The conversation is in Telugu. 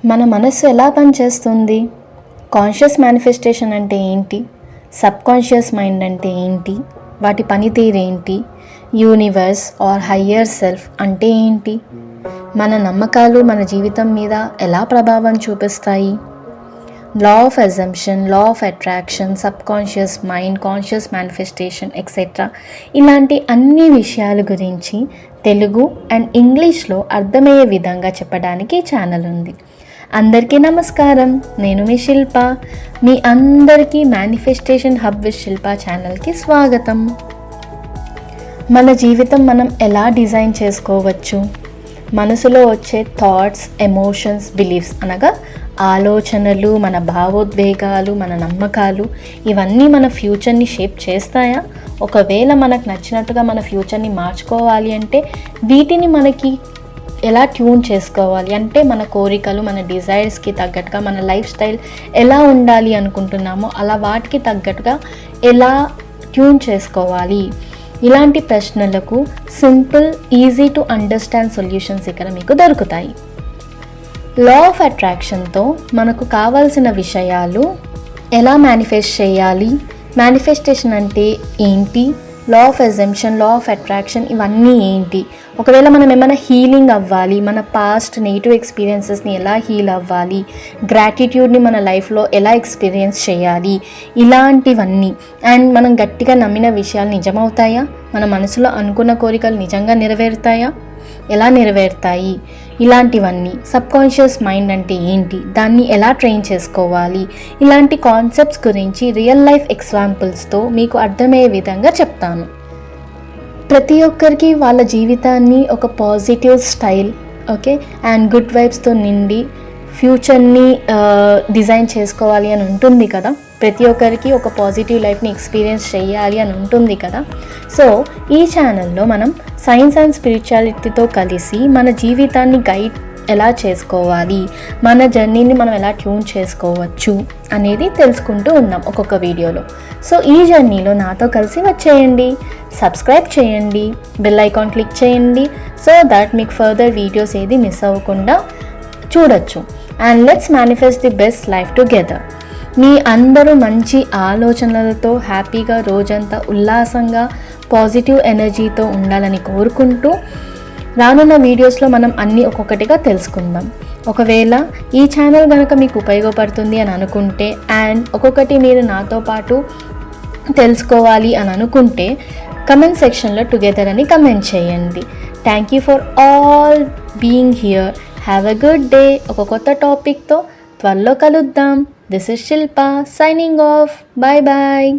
మన మనస్సు ఎలా పనిచేస్తుంది? కాన్షియస్ మేనిఫెస్టేషన్ అంటే ఏంటి? సబ్కాన్షియస్ మైండ్ అంటే ఏంటి? వాటి పనితీరేంటి? యూనివర్స్ ఆర్ హయ్యర్ సెల్ఫ్ అంటే ఏంటి? మన నమ్మకాలు మన జీవితం మీద ఎలా ప్రభావం చూపిస్తాయి? Law of assumption, law of attraction, subconscious mind, conscious manifestation etcetera ఇలాంటి అన్ని విషయాల గురించి తెలుగు అండ్ ఇంగ్లీష్లో అర్థమయ్యే విధంగా చెప్పడానికి ఛానల్ ఉంది. అందరికీ నమస్కారం. నేను మీ శిల్ప. మీ అందరికీ మేనిఫెస్టేషన్ హబ్ విత్ శిల్ప ఛానల్కి స్వాగతం. మన జీవితం మనం ఎలా డిజైన్ చేసుకోవచ్చు? మనసులో వచ్చే థాట్స్, ఎమోషన్స్, బిలీఫ్స్ అనగా ఆలోచనలు, మన భావోద్వేగాలు, మన నమ్మకాలు ఇవన్నీ మన ఫ్యూచర్ని షేప్ చేస్తాయా? ఒకవేళ మనకు నచ్చినట్టుగా మన ఫ్యూచర్ని మార్చుకోవాలి అంటే వీటిని మనకి ఎలా ట్యూన్ చేసుకోవాలి అంటే మన కోరికలు, మన డిజైర్స్కి తగ్గట్టుగా మన లైఫ్ స్టైల్ ఎలా ఉండాలి అనుకుంటున్నామో అలా వాటికి తగ్గట్టుగా ఎలా ట్యూన్ చేసుకోవాలి? ఇలాంటి ప్రశ్నలకు simple, easy to understand solutions ఇక్కడ మీకు దొరుకుతాయి. లా ఆఫ్ అట్రాక్షన్తో మనకు కావాల్సిన విషయాలు ఎలా మేనిఫెస్ట్ చేయాలి, మేనిఫెస్టేషన్ అంటే ఏంటి, law of assumption, law of attraction ఇవన్నీ ఏంటి, ఒకవేళ మనం ఏమైనా హీలింగ్ అవ్వాలి, మన పాస్ట్ నెగిటివ్ ఎక్స్పీరియన్సెస్ని ఎలా హీల్ అవ్వాలి, గ్రాటిట్యూడ్ని మన లైఫ్లో ఎలా ఎక్స్పీరియన్స్ చేయాలి, ఇలాంటివన్నీ. అండ్ మనం గట్టిగా నమ్మిన విషయాలు నిజమవుతాయా? మన మనసులో అనుకున్న కోరికలు నిజంగా నెరవేరుతాయా? ఎలా నెరవేరుతాయి? ఇలాంటివన్నీ. సబ్కాన్షియస్ మైండ్ అంటే ఏంటి, దాన్ని ఎలా ట్రైన్ చేసుకోవాలి, ఇలాంటి కాన్సెప్ట్స్ గురించి రియల్ లైఫ్ ఎగ్జాంపుల్స్తో మీకు అర్థమయ్యే విధంగా చెప్తాను. ప్రతి ఒక్కరికి వాళ్ళ జీవితాన్ని ఒక పాజిటివ్ స్టైల్ అండ్ గుడ్ వైబ్స్తో నిండి ఫ్యూచర్ని డిజైన్ చేసుకోవాలి అని ఉంటుంది కదా. ప్రతి ఒక్కరికి ఒక పాజిటివ్ లైఫ్ని ఎక్స్పీరియన్స్ చేయాలి అని ఉంటుంది కదా. సో ఈ ఛానల్లో మనం సైన్స్ అండ్ స్పిరిచువాలిటీతో కలిసి మన జీవితాన్ని గైడ్ ఎలా చేసుకోవాలి, మన జర్నీని మనం ఎలా ట్యూన్ చేసుకోవచ్చు అనేది తెలుసుకుంటూ ఉన్నాం ఒక్కొక్క వీడియోలో. సో ఈ జర్నీలో నాతో కలిసి వచ్చేయండి, సబ్స్క్రైబ్ చేయండి, బెల్ ఐకాన్ క్లిక్ చేయండి సో దట్ మీకు ఫర్దర్ వీడియోస్ ఏది మిస్ అవ్వకుండా చూడొచ్చు. And let's manifest the best life together. మీ అందరూ మంచి ఆలోచనలతో హ్యాపీగా రోజంతా ఉల్లాసంగా పాజిటివ్ ఎనర్జీతో ఉండాలని కోరుకుంటూ రానున్న వీడియోస్లో మనం అన్నీ ఒక్కొక్కటిగా తెలుసుకుందాం. ఒకవేళ ఈ ఛానల్ కనుక మీకు ఉపయోగపడుతుంది అని అనుకుంటే అండ్ ఒక్కొక్కటి మీరు నాతో పాటు తెలుసుకోవాలి అని అనుకుంటే కమెంట్ సెక్షన్లో టుగెదర్ అని కమెంట్ చేయండి. Thank you for all being here. Have a good day. ఒక కొత్త టాపిక్తో త్వరలో కలుద్దాం. This is Shilpa signing off. Bye bye.